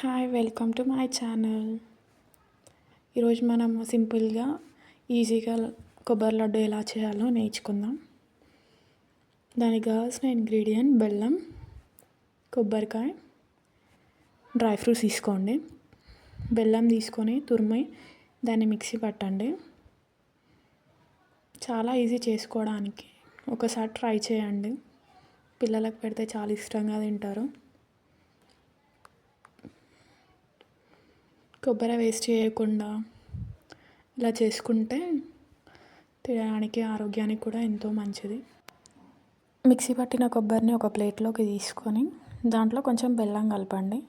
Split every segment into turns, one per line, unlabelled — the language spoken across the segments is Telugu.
Hi, welcome to my channel. ఈరోజు మనం సింపుల్గా ఈజీగా కొబ్బరి లడ్డు ఎలా చేయాలో నేర్చుకుందాం. దానికి కావాల్సిన ఇంగ్రీడియంట్ బెల్లం, కొబ్బరికాయ, డ్రై ఫ్రూట్స్ తీసుకోండి. బెల్లం తీసుకొని తురిమి దాన్ని మిక్సీ పట్టండి. చాలా ఈజీ చేసుకోవడానికి, ఒకసారి ట్రై చేయండి. పిల్లలకు పెడితే చాలా ఇష్టంగా తింటారు. కొబ్బరి వేస్ట్ చేయకుండా ఇలా చేసుకుంటే తినడానికి ఆరోగ్యానికి కూడా ఎంతో మంచిది. మిక్సీ పట్టిన కొబ్బరిని ఒక ప్లేట్లోకి తీసుకొని దాంట్లో కొంచెం బెల్లం కలపండి.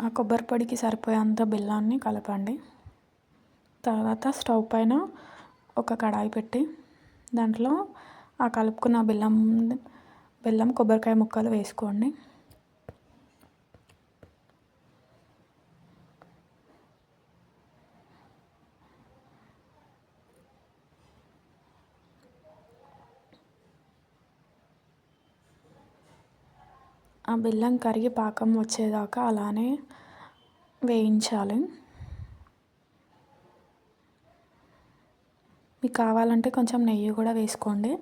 ఆ కొబ్బరి పొడికి సరిపోయేంత బెల్లాన్ని కలపండి. తర్వాత స్టవ్ పైన ఒక కడాయి పెట్టి దాంట్లో ఆ కలుపుకున్న బెల్లం కొబ్బరికాయ ముక్కలు వేసుకోండి. ఆ బెల్లం కరిగి పాకం వచ్చేదాకా అలానే వేయించాలి. మీకు కావాలంటే కొంచెం నెయ్యి కూడా వేసుకోండి.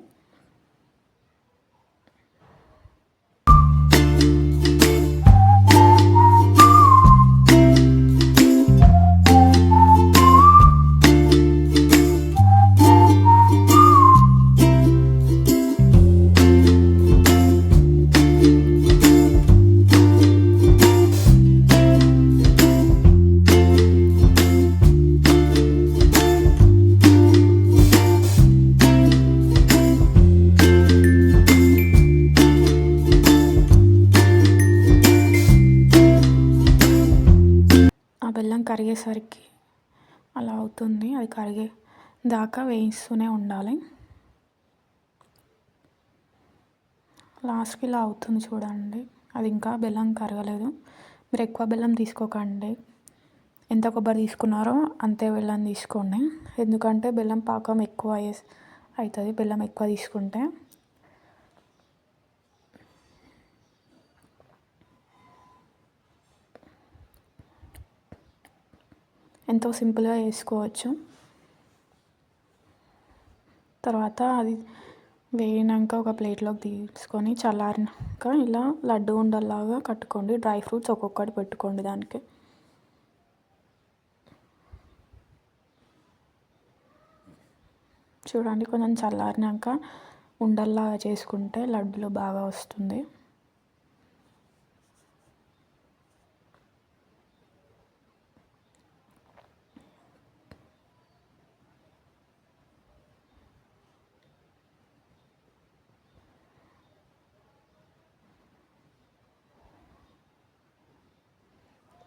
బెల్లం కరిగేసరికి అలా అవుతుంది. అది కరిగే దాకా వేయిస్తూనే ఉండాలి. లాస్ట్కి ఇలా అవుతుంది చూడండి. అది ఇంకా బెల్లం కరగలేదు. మీరు ఎక్కువ బెల్లం తీసుకోకండి. ఎంత కొబ్బరి తీసుకున్నారో అంతే బెల్లం తీసుకోండి. ఎందుకంటే బెల్లం పాకం ఎక్కువ అవుతుంది బెల్లం ఎక్కువ తీసుకుంటే. ఎంతో సింపుల్గా చేసుకోవచ్చు. తర్వాత అది వేయినాక ఒక ప్లేట్లోకి తీసుకొని చల్లారినాక ఇలా లడ్డు ఉండల్లాగా కట్టుకోండి. డ్రై ఫ్రూట్స్ ఒక్కొక్కటి పెట్టుకోండి దానికి. చూడండి, కొంచెం చల్లారినాక ఉండల్లాగా చేసుకుంటే లడ్డులు బాగా వస్తుంది.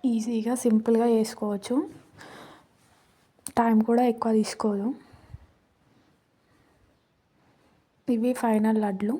ఈజీగా సింపుల్గా చేసుకోవచ్చు. టైం కూడా ఎక్కువ తీసుకోదు. ఇవి ఫైనల్ లడ్లు.